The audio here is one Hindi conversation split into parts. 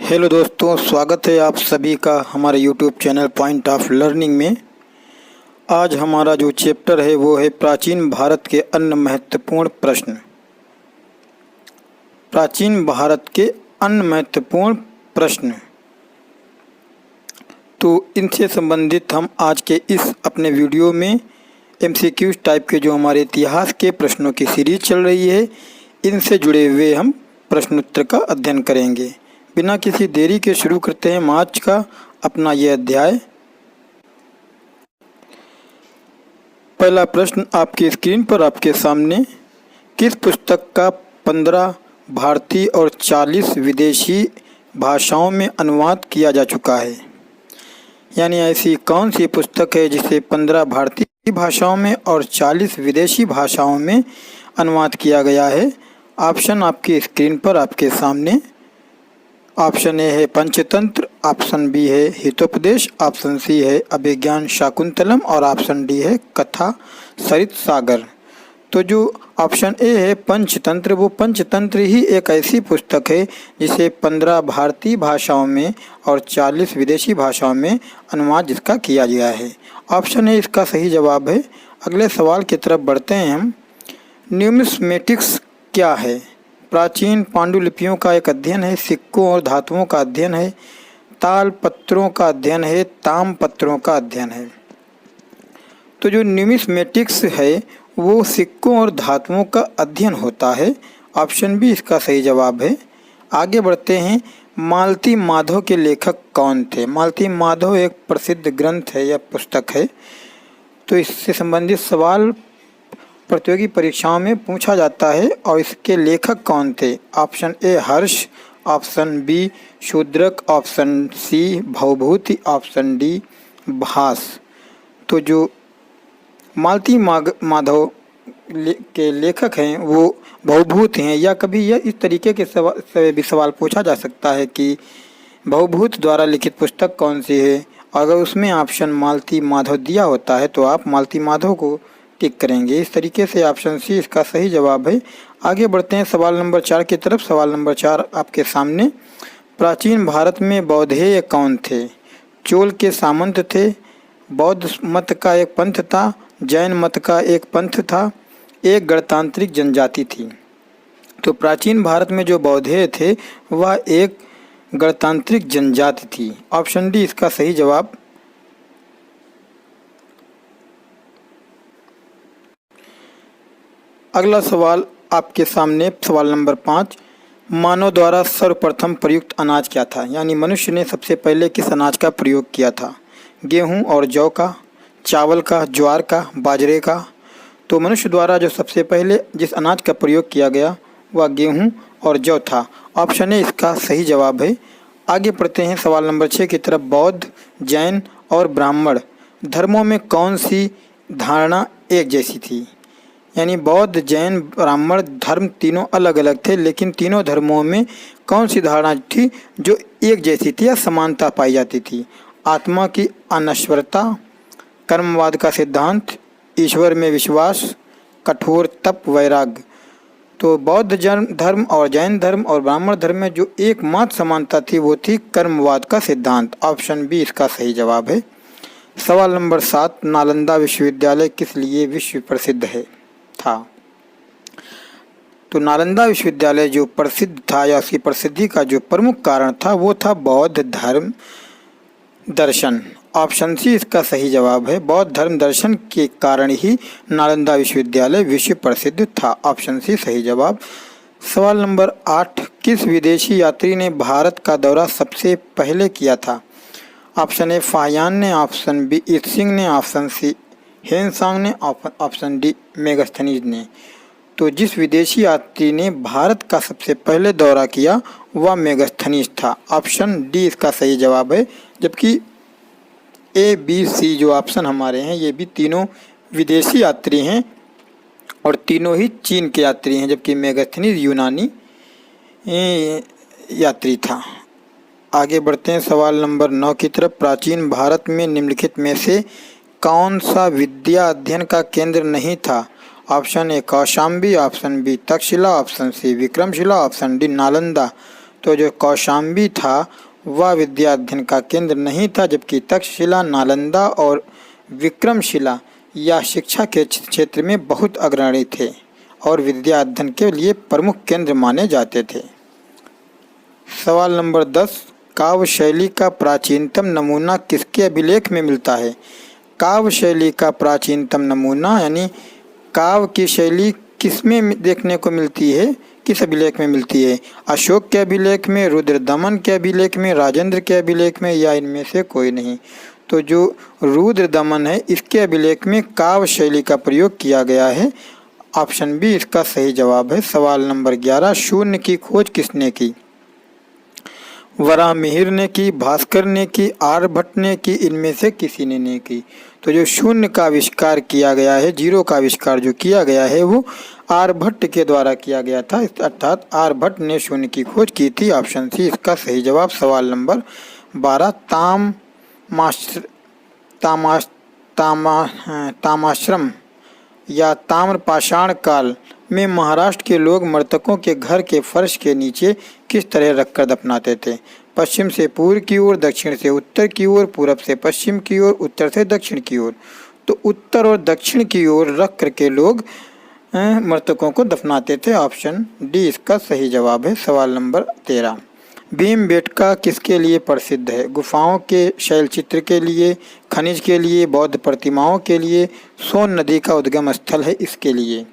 हेलो दोस्तों, स्वागत है आप सभी का हमारे YouTube channel point of learning में। आज हमारा जो चैप्टर है वो है प्राचीन भारत के अन्य महत्वपूर्ण प्रश्न। प्राचीन भारत के अन्य महत्वपूर्ण प्रश्न। तो इनसे संबंधित हम आज के इस अपने वीडियो में MCQ टाइप के जो हमारे इतिहास के प्रश्नों की सीरीज चल रही है, इनसे जुड़े हुए हम प्रश्नोत्तर का अध्ययन करेंगे। बिना किसी देरी के शुरू करते हैं आज का अपना यह अध्याय। पहला प्रश्न आपकी स्क्रीन पर आपके सामने, किस पुस्तक का 15 भारतीय और 40 विदेशी भाषाओं में अनुवाद किया जा चुका है? यानी ऐसी कौन सी पुस्तक है जिसे 15 भारतीय भाषाओं में और 40 विदेशी भाषाओं में अनुवाद किया गया है? ऑप्शन आपकी स्क्रीन पर आपके सामने। ऑप्शन ए है पंचतंत्र, ऑप्शन बी है हितोपदेश, ऑप्शन सी है अभिज्ञान शाकुंतलम और ऑप्शन डी है कथा सरित सागर। तो जो ऑप्शन ए है पंचतंत्र, वो पंचतंत्र ही एक ऐसी पुस्तक है जिसे 15 भारतीय भाषाओं में और 40 विदेशी भाषाओं में अनुवाद जिसका किया गया है। ऑप्शन ए इसका सही जवाब है। अगले सवाल की तरफ बढ़ते हैं हम। न्यूमिस्मेटिक्स क्या है? प्राचीन पांडुलिपियों का एक अध्ययन है, सिक्कों और धातुओं का अध्ययन है, ताल पत्रों का अध्ययन है, ताम पत्रों का अध्ययन है। तो जो न्यूमिस्मेटिक्स है वो सिक्कों और धातुओं का अध्ययन होता है। ऑप्शन बी इसका सही जवाब है। आगे बढ़ते हैं। मालती माधव के लेखक कौन थे? मालती माधव एक प्रसिद्ध ग्रंथ है या पुस्तक है। तो इससे संबंधित सवाल प्रतियोगी परीक्षाओं में पूछा जाता है। और इसके लेखक कौन थे? Option A Harsh, option B Shudraka, option C Bhavabhuti, option D Bhasa. तो जो मालती माधव के लेखक हैं वो भवभूत हैं। या कभी यह इस तरीके के से भी सवाल पूछा जा सकता है कि भवभूत द्वारा लिखित पुस्तक कौन सी है। अगर उसमें ऑप्शन मालती माधव दिया होता है तो आप मालती माधव को टिक करेंगे। इस तरीके से ऑप्शन सी इसका सही जवाब है। आगे बढ़ते हैं सवाल नंबर 4 की तरफ। सवाल नंबर 4 आपके सामने। प्राचीन भारत में बौद्धेय कौन थे? चोल के सामंत थे, बौद्ध मत का एक पंथ था, जैन मत का एक पंथ था, एक गणतांत्रिक जनजाति थी। तो प्राचीन भारत में जो बौद्धेय थे वह एक गणतांत्रिक जनजाति थी। ऑप्शन डी इसका सही जवाब। अगला सवाल आपके सामने, सवाल नंबर 5। मानव द्वारा सर्वप्रथम प्रयुक्त अनाज क्या था? यानी मनुष्य ने सबसे पहले किस अनाज का प्रयोग किया था? गेहूं और जौ का, चावल का, ज्वार का, बाजरे का? तो मनुष्य द्वारा जो सबसे पहले जिस अनाज का प्रयोग किया गया वह गेहूं और जौ था। ऑप्शन ए इसका सही जवाब है। आगे बढ़ते हैं सवाल नंबर 6 की तरफ। बौद्ध, जैन और ब्राह्मण धर्मों में कौन सी धारणा एक जैसी थी? यानी बौद्ध, जैन, ब्राह्मण धर्म तीनों अलग अलग थे, लेकिन तीनों धर्मों में कौन सी धारणा थी जो एक जैसी थी या समानता पाई जाती थी? आत्मा की अनश्वरता, कर्मवाद का सिद्धांत, ईश्वर में विश्वास, कठोर तप, वैराग्य। तो बौद्ध धर्म और जैन धर्म और ब्राह्मण धर्म में जो एकमात्र समानता थी वो थी कर्मवाद का सिद्धांत। ऑप्शन बी इसका सही जवाब है। सवाल नंबर 7। नालंदा विश्वविद्यालय किस लिए विश्व प्रसिद्ध था? तो नालंदा विश्वविद्यालय जो प्रसिद्ध था या उसकी प्रसिद्धि का जो प्रमुख कारण था वो था बौद्ध धर्म दर्शन। ऑप्शन सी इसका सही जवाब है। बौद्ध धर्म दर्शन के कारण ही नालंदा विश्वविद्यालय विश्व प्रसिद्ध था। ऑप्शन सी सही जवाब। सवाल नंबर 8। किस विदेशी यात्री ने भारत का दौरा सबसे पहले किया था? ऑप्शन ए फाहियान ने, ऑप्शन बी इत्सिंग ने, ऑप्शन सी हेनसांग ने, ऑप्शन डी मेगास्थनीज ने। तो जिस विदेशी यात्री ने भारत का सबसे पहले दौरा किया वह मेगास्थनीज था। ऑप्शन डी इसका सही जवाब है। जबकि ए, बी, सी जो ऑप्शन हमारे हैं ये भी तीनों विदेशी यात्री हैं और तीनों ही चीन के यात्री हैं, जबकि मेगास्थनीज यूनानी यात्री था। आगे बढ़ते हैं सवाल नंबर 9 की तरफ। प्राचीन भारत में निम्नलिखित में से कौन सा विद्या अध्ययन का केंद्र नहीं था? Option A Kaushambi, option B Taxila, option C Vikramshila, option D Nalanda. तो जो कौशाम्बी था वह विद्या अध्ययन का केंद्र नहीं था, जबकि तक्षशिला, नालंदा और विक्रमशिला या शिक्षा के क्षेत्र में बहुत अग्रणी थे और विद्या अध्ययन के लिए प्रमुख केंद्र माने जाते थे। सवाल नंबर 10, काव्य शैली का प्राचीनतम नमूना किसके अभिलेख में मिलता है? काव्य शैली का प्राचीनतम नमूना यानी काव्य की शैली किसमें देखने को मिलती है, किस अभिलेख में मिलती है? अशोक के अभिलेख में, रुद्रदमन के अभिलेख में, राजेंद्र के अभिलेख में या इनमें से कोई नहीं? तो जो रुद्रदमन है इसके अभिलेख में काव्य शैली का प्रयोग किया गया है। ऑप्शन बी इसका सही जवाब है। सवाल नंबर 11, शून्य की खोज किसने की? वराहमिहिर ने की, भास्कर ने की, आर्यभट्ट ने की, इनमें से किसी ने नहीं की? तो जो शून्य का आविष्कार किया गया है, जीरो का आविष्कार जो किया गया है वो आर्यभट्ट के द्वारा किया गया था, अर्थात आर्यभट्ट ने शून्य की खोज की थी। ऑप्शन सी इसका सही जवाब। सवाल नंबर 12, तामाश्रम या ताम्रपाषाण काल में महाराष्ट्र के लोग मृतकों के घर के फर्श के नीचे किस तरह रखकर दफनाते थे? पश्चिम से पूर्व की ओर, दक्षिण से उत्तर की ओर, पूरब से पश्चिम की ओर, उत्तर से दक्षिण की ओर। तो उत्तर और दक्षिण की ओर रख करके लोग मृतकों को दफनाते थे। ऑप्शन डी इसका सही जवाब है। सवाल नंबर 13, भीमबेटका किसके लिए प्रसिद्ध है? गुफाओं के शैलचित्र के लिए, खनिज के लिए, बौद्ध प्रतिमाओं के लिए, सोन नदी का उद्गम स्थल है इसके लिए?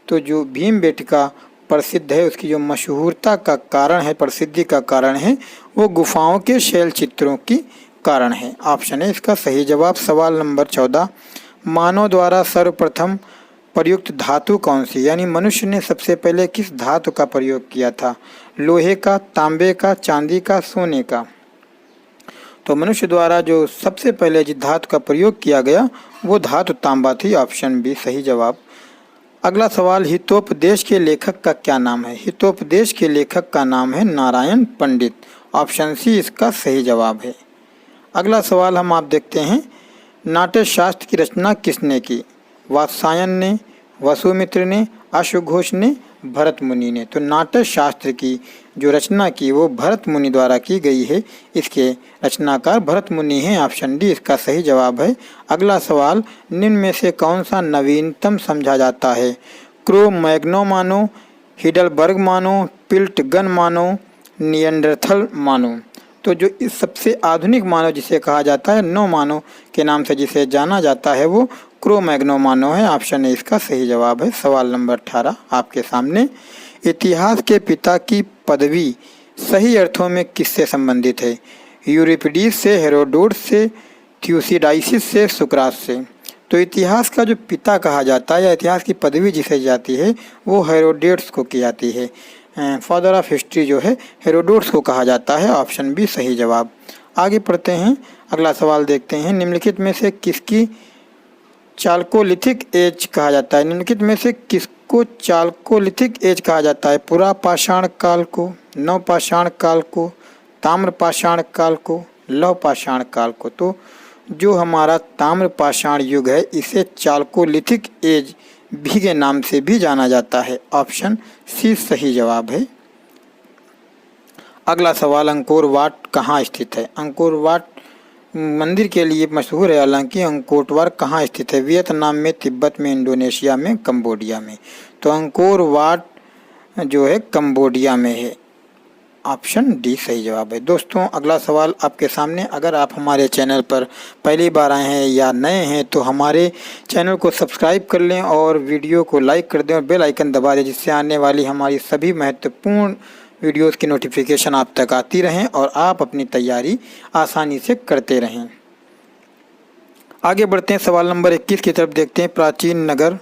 तो जो भीमबेटका प्रसिद्ध है उसकी जो मशहूरता का कारण है, प्रसिद्धि का कारण है, वो गुफाओं के शैल चित्रों की कारण है। ऑप्शन है इसका सही जवाब। सवाल नंबर 14, मानव द्वारा सर्वप्रथम प्रयुक्त धातु कौन सी? यानी मनुष्य ने सबसे पहले किस धातु का प्रयोग किया था? लोहे का, तांबे का, चांदी का, सोने का? तो मनुष्य द्वारा जो सबसे पहले जिस धातु का प्रयोग किया गया वो धातु तांबा थी। ऑप्शन बी सही जवाब। अगला सवाल, हितोपदेश के लेखक का क्या नाम है? हितोपदेश के लेखक का नाम है नारायण पंडित। ऑप्शन सी इसका सही जवाब है। अगला सवाल हम आप देखते हैं, नाट्य शास्त्र की रचना किसने की? वात्सायन ने, वसुमित्र ने, अश्वघोष ने, भरत मुनि ने? तो नाट्य शास्त्र की जो रचना की वो भरत मुनि द्वारा की गई है। इसके रचनाकार भरत मुनि हैं। ऑप्शन डी इसका सही जवाब है। अगला सवाल, निम्न में से कौन सा नवीनतम समझा जाता है? क्रो मैग्नो मानो, हिडलबर्ग मानो, पिल्टगन मानो, नियंडरथल मानो? तो जो इस सबसे आधुनिक मानव जिसे कहा जाता है, नो मानव के नाम से जिसे जाना जाता है, वो क्रो मैग्नो मानव है। ऑप्शन ए इसका सही जवाब है। सवाल नंबर 18 आपके सामने, इतिहास के पिता की पदवी सही अर्थों में किससे संबंधित है? यूरिपिडीज से, हेरोडोटस से, थ्यूसिडाइसिस से, सुकरात से? तो इतिहास का जो पिता कहा जाता है या इतिहास की पदवी जिसे जाती है वो हेरोडोटस को की जाती है। फादर ऑफ हिस्ट्री जो है हेरोडोटस को कहा जाता है। ऑप्शन बी सही जवाब। आगे पढ़ते हैं, अगला सवाल देखते हैं, निम्नलिखित में से किसकी चाल्कोलिथिक एज कहा जाता है? निम्नलिखित में से किसको चाल्कोलिथिक एज कहा जाता है? पुरापाषाण काल को, नवपाषाण काल को, ताम्रपाषाण काल को, लौहपाषाण काल को? तो जो हमारा ताम्रपाषाण युग है इसे चाल्कोलिथिक एज भी के नाम से भी जाना जाता है। ऑप्शन सी सही जवाब है। अगला सवाल, अंकोर वाट कहाँ स्थित है? अंकोर वाट मंदिर के लिए मशहूर है, हालांकि अंकोर वाट कहाँ स्थित है? वियतनाम में, तिब्बत में, इंडोनेशिया में, कंबोडिया में? तो अंकोर वाट जो है कंबोडिया में है। ऑप्शन डी सही जवाब है। दोस्तों अगला सवाल आपके सामने, अगर आप हमारे चैनल पर पहली बार आए हैं या नए हैं तो हमारे चैनल को सब्सक्राइब कर लें और वीडियो को लाइक कर दें और बेल आइकन दबा दें, जिससे आने वाली हमारी सभी महत्वपूर्ण वीडियोस की नोटिफिकेशन आप तक आती रहें और आप अपनी तैयारी आसानी से करते रहें। आगे बढ़ते हैं, सवाल नंबर 21 की तरफ देखते हैं। प्राचीन नगर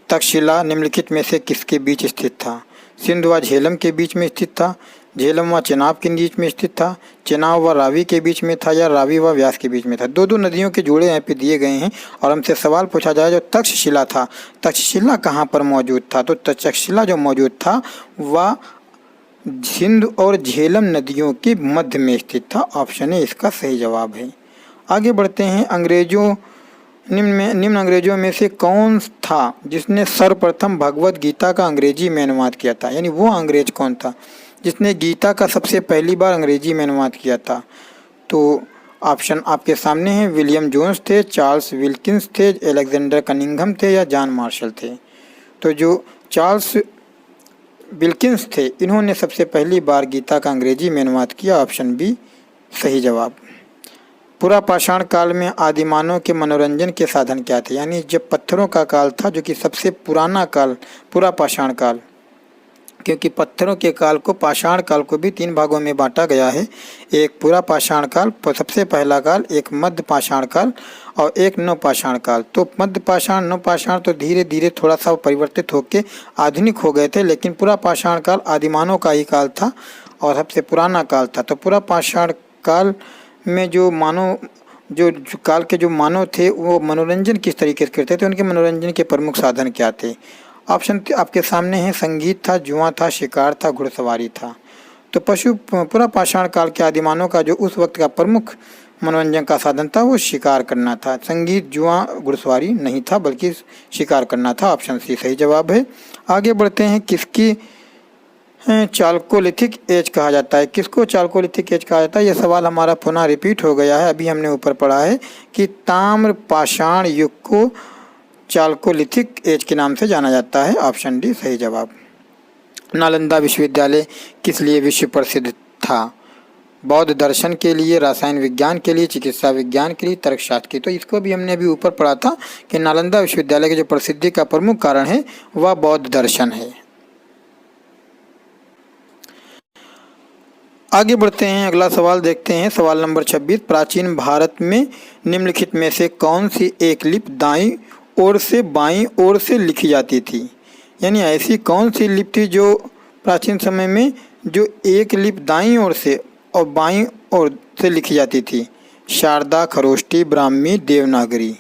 तक्षशिला निम्नलिखित में से किसके बीच स्थित था? सिंध व झेलम के बीच में स्थित था, झेलम व चेनाब के बीच में स्थित था, चेनाब व रावी के बीच में था, या रावी व व्यास के बीच में था? दो नदियों के जोड़े यहाँ पे दिए गए हैं और हमसे सवाल पूछा जाए जो तक्षशिला था, तक्षशिला कहाँ पर मौजूद था? तो तक्षशिला जो मौजूद था वह सिंध और झेलम नदियों के मध्य में स्थित था। ऑप्शन ए इसका सही जवाब है। आगे बढ़ते हैं, निम्न अंग्रेजों में से कौन था जिसने सर्वप्रथम भगवत गीता का अंग्रेजी में अनुवाद किया था? यानी वो अंग्रेज कौन था जिसने गीता का सबसे पहली बार अंग्रेजी में अनुवाद किया था? तो ऑप्शन आपके सामने हैं। विलियम जोन्स थे, चार्ल्स विल्किंस थे, एलेक्जेंडर कनिंघम थे या जॉन मार्शल थे? तो जो चार्ल्स विल्किंस थे, इन्होंने सबसे पहली बार गीता का अंग्रेजी में अनुवाद किया। ऑप्शन बी सही जवाब। पुरापाषाण काल में आदिमानव के मनोरंजन के साधन क्या थे? यानी जब पत्थरों का काल था, जो कि सबसे पुराना काल पुरापाषाण काल, क्योंकि पत्थरों के काल को, पाषाण काल को भी 3 भागों में बांटा गया है। एक पुरापाषाण काल, सबसे पहला काल, एक मध्य पाषाण काल और एक नवपाषाण काल। तो मध्य पाषाण, नवपाषाण तो धीरे धीरे थोड़ा सा परिवर्तित होकर आधुनिक हो गए थे, लेकिन पुरापाषाण काल आदिमानव का ही काल था और सबसे पुराना काल था। तो पुरापाषाण काल में जो काल के जो मानव थे, वो मनोरंजन किस तरीके से करते थे, उनके मनोरंजन के प्रमुख साधन क्या थे? ऑप्शन आपके सामने है। संगीत था, जुआ था, शिकार था, घुड़सवारी था। तो पुरापाषाण काल के आदिमानव का जो उस वक्त का प्रमुख मनोरंजन का साधन था, वो शिकार करना था। संगीत, जुआ, घुड़सवारी नहीं था, बल्कि शिकार करना था। ऑप्शन सी सही जवाब है। आगे बढ़ते हैं। किसकी चाल्कोलिथिक एज कहा जाता है? किसको चाल्कोलिथिक एज कहा जाता है? यह सवाल हमारा पुनः रिपीट हो गया है। अभी हमने ऊपर पढ़ा है कि ताम्र पाषाण युग को चाल्कोलिथिक एज के नाम से जाना जाता है। ऑप्शन डी सही जवाब। नालंदा विश्वविद्यालय किस लिए विश्व प्रसिद्ध था? बौद्ध दर्शन के लिए, रसायन विज्ञान के लिए, चिकित्सा विज्ञान के लिए, तर्कशास्त्र के। तो इसको भी हमने अभी ऊपर पढ़ा था कि नालंदा विश्वविद्यालय के जो प्रसिद्धि का प्रमुख कारण है वह बौद्ध दर्शन है। आगे बढ़ते हैं, अगला सवाल देखते हैं। सवाल नंबर 26। प्राचीन भारत में निम्नलिखित में से कौन सी एक लिपि दाईं ओर से बाईं ओर से लिखी जाती थी? यानी ऐसी कौन सी लिपि थी जो प्राचीन समय में जो एक लिपि दाईं ओर से और बाईं ओर से लिखी जाती थी? शारदा, खरोष्टी, ब्राह्मी, देवनागरी।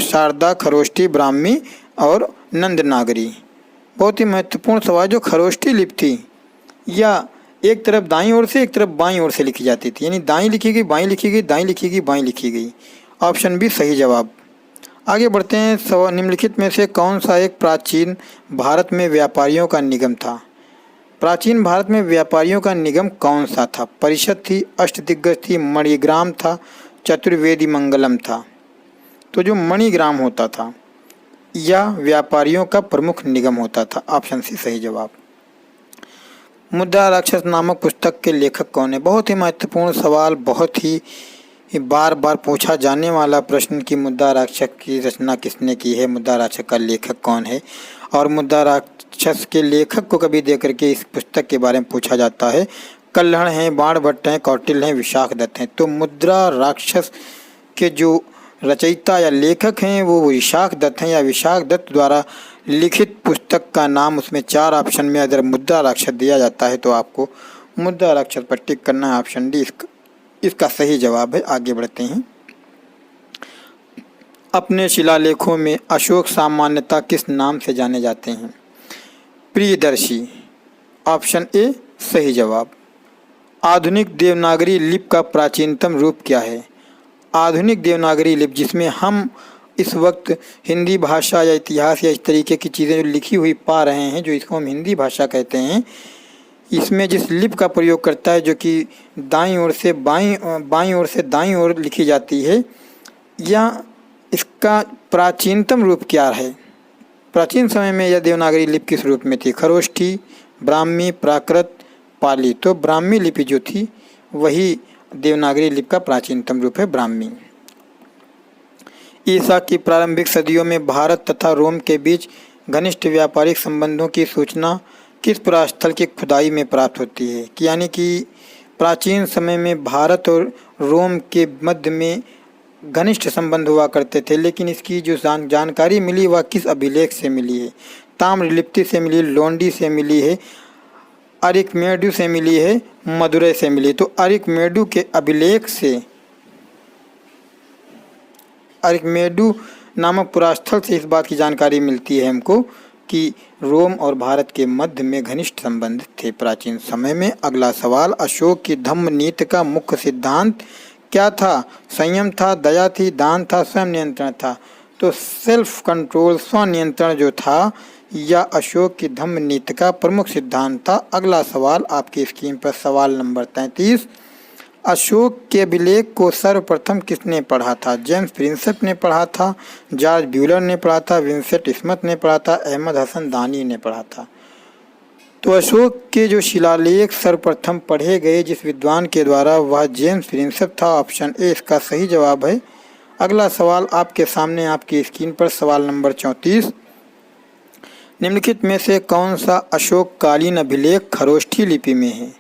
शारदा, खरोष्टी, ब्राह्मी और नंदनागरी। बहुत ही महत्वपूर्ण सवाल। जो खरोष्टी लिपि थी, या एक तरफ दाईं ओर से, एक तरफ बाईं ओर से लिखी जाती थी, यानी दाईं लिखी गई, बाईं लिखी गई, दाईं लिखी गई, बाईं लिखी गई। ऑप्शन बी सही जवाब। आगे बढ़ते हैं। निम्नलिखित में से कौन सा एक प्राचीन भारत में व्यापारियों का निगम था? प्राचीन भारत में व्यापारियों का निगम कौन सा था? परिषद थी, अष्टदिग्गज थी, मणिग्राम था, चतुर्वेदी मंगलम था? तो जो मणिग्राम होता था या व्यापारियों का प्रमुख निगम होता था। ऑप्शन सी सही जवाब। मुद्रा राक्षस नामक पुस्तक के लेखक कौन है? बहुत ही महत्वपूर्ण सवाल, बहुत ही बार बार पूछा जाने वाला प्रश्न कि मुद्रा राक्षस की रचना किसने की है, मुद्रा राक्षस का लेखक कौन है? और मुद्रा राक्षस के लेखक को कभी देकर के इस पुस्तक के बारे में पूछा जाता है। कल्हण हैं, बाणभट्ट हैं, कौटिल्य हैं, विशाखदत्त हैं। तो मुद्रा राक्षस के जो रचयिता या लेखक हैं वो विशाखदत्त हैं, या विशाखदत्त द्वारा लिखित पुस्तक का नाम, उसमें 4 ऑप्शन में अगर मुद्रा राक्षस दिया जाता है तो आपको मुद्रा राक्षस पर टिक करना है। ऑप्शन डी इसका सही जवाब है। आगे बढ़ते हैं। अपने शिलालेखों में अशोक सामान्यतः किस नाम से जाने जाते हैं? प्रियदर्शी। ऑप्शन ए सही जवाब। आधुनिक देवनागरी लिपि का प्राचीनतम रूप क्या है? आधुनिक देवनागरी लिपि, जिसमें हम इस वक्त हिंदी भाषा या इतिहास या इस तरीके की चीज़ें जो लिखी हुई पा रहे हैं, जो इसको हम हिंदी भाषा कहते हैं, इसमें जिस लिपि का प्रयोग करता है जो कि दाईं ओर से बाईं ओर से दाईं ओर लिखी जाती है, या इसका प्राचीनतम रूप क्या है? प्राचीन समय में यह देवनागरी लिपि किस रूप में थी? खरोष्ठी, ब्राह्मी, प्राकृत, पाली। तो ब्राह्मी लिपि जो थी वही देवनागरी लिपि का प्राचीनतम रूप है, ब्राह्मी। ईसा की प्रारंभिक सदियों में भारत तथा रोम के बीच घनिष्ठ व्यापारिक संबंधों की सूचना किस पुरास्थल की खुदाई में प्राप्त होती है? कि यानी कि प्राचीन समय में भारत और रोम के मध्य में घनिष्ठ संबंध हुआ करते थे, लेकिन इसकी जो जानकारी मिली वह किस अभिलेख से मिली है? ताम्रलिप्ति से मिली, लोंडी से मिली है, अरिकमेडु से मिली है, मदुरै से मिली। तो अरिकमेडु के अभिलेख से, अरिकमेडु नामक पुरास्थल से इस बात की जानकारी मिलती है हमको कि रोम और भारत के मध्य में घनिष्ठ संबंध थे प्राचीन समय में। अगला सवाल। अशोक की धम्म नीति का मुख्य सिद्धांत क्या था? संयम था, दया थी, दान था, स्वयं नियंत्रण था? तो सेल्फ कंट्रोल, स्व नियंत्रण जो था, या अशोक की धम्म नीति का प्रमुख सिद्धांत था। अगला सवाल आपकी स्क्रीन पर सवाल नंबर 33। अशोक के अभिलेख को सर्वप्रथम किसने पढ़ा था? जेम्स प्रिंसेप ने पढ़ा था, जॉर्ज ब्यूलर ने पढ़ा था, विंसेंट स्मिथ ने पढ़ा था, अहमद हसन दानी ने पढ़ा था। तो अशोक के जो शिलालेख सर्वप्रथम पढ़े गए जिस विद्वान के द्वारा वह जेम्स प्रिंसेप था। ऑप्शन ए इसका सही जवाब है। अगला सवाल आपके सामने आपकी स्क्रीन पर सवाल नंबर 34। निम्नलिखित में से कौन सा अशोककालीन अभिलेख खरोष्ठी लिपि में है?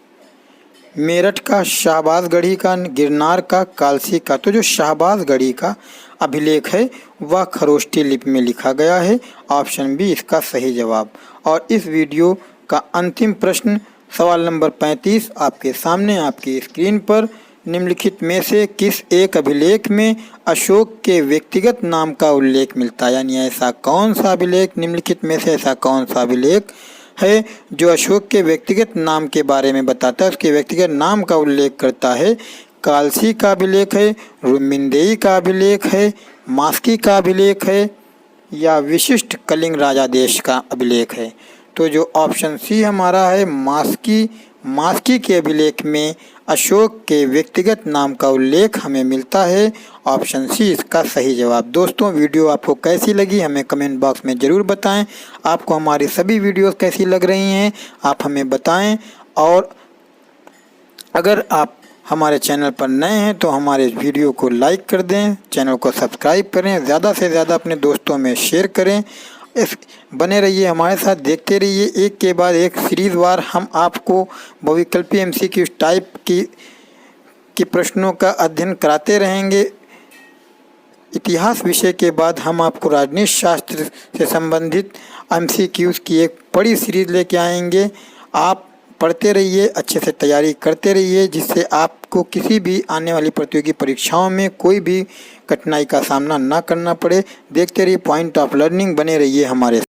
मेरठ का, शाहबाजगढ़ी का, गिरनार का, कालसी का। तो जो शाहबाजगढ़ी का अभिलेख है वह खरोष्ठी लिपि में लिखा गया है। ऑप्शन बी इसका सही जवाब। और इस वीडियो का अंतिम प्रश्न सवाल नंबर 35 आपके सामने आपकी स्क्रीन पर। निम्नलिखित में से किस एक अभिलेख में अशोक के व्यक्तिगत नाम का उल्लेख मिलता है? यानी ऐसा कौन सा अभिलेख, निम्नलिखित में से ऐसा कौन सा अभिलेख है जो अशोक के व्यक्तिगत नाम के बारे में बताता है, उसके व्यक्तिगत नाम का उल्लेख करता है? कालसी का अभिलेख है, रुमिंदेई का अभिलेख है, मास्की का अभिलेख है या विशिष्ट कलिंग राजादेश का अभिलेख है? तो जो ऑप्शन सी हमारा है मास्की के अभिलेख में अशोक के व्यक्तिगत नाम का उल्लेख हमें मिलता है। ऑप्शन सी इसका सही जवाब। दोस्तों वीडियो आपको कैसी लगी हमें कमेंट बॉक्स में ज़रूर बताएं। आपको हमारी सभी वीडियोस कैसी लग रही हैं आप हमें बताएं। और अगर आप हमारे चैनल पर नए हैं तो हमारे वीडियो को लाइक कर दें, चैनल को सब्सक्राइब करें, ज़्यादा से ज़्यादा अपने दोस्तों में शेयर करें। बने रहिए हमारे साथ, देखते रहिए। एक के बाद एक सीरीज़वार हम आपको बहुविकल्पी एमसीक्यू टाइप की प्रश्नों का अध्ययन कराते रहेंगे। इतिहास विषय के बाद हम आपको राजनीति शास्त्र से संबंधित एमसीक्यूज़ की एक बड़ी सीरीज़ लेके आएंगे। आप पढ़ते रहिए, अच्छे से तैयारी करते रहिए, जिससे आपको किसी भी आने वाली प्रतियोगी परीक्षाओं में कोई भी कठिनाई का सामना ना करना पड़े। देखते रहिए पॉइंट ऑफ लर्निंग, बने रहिए हमारे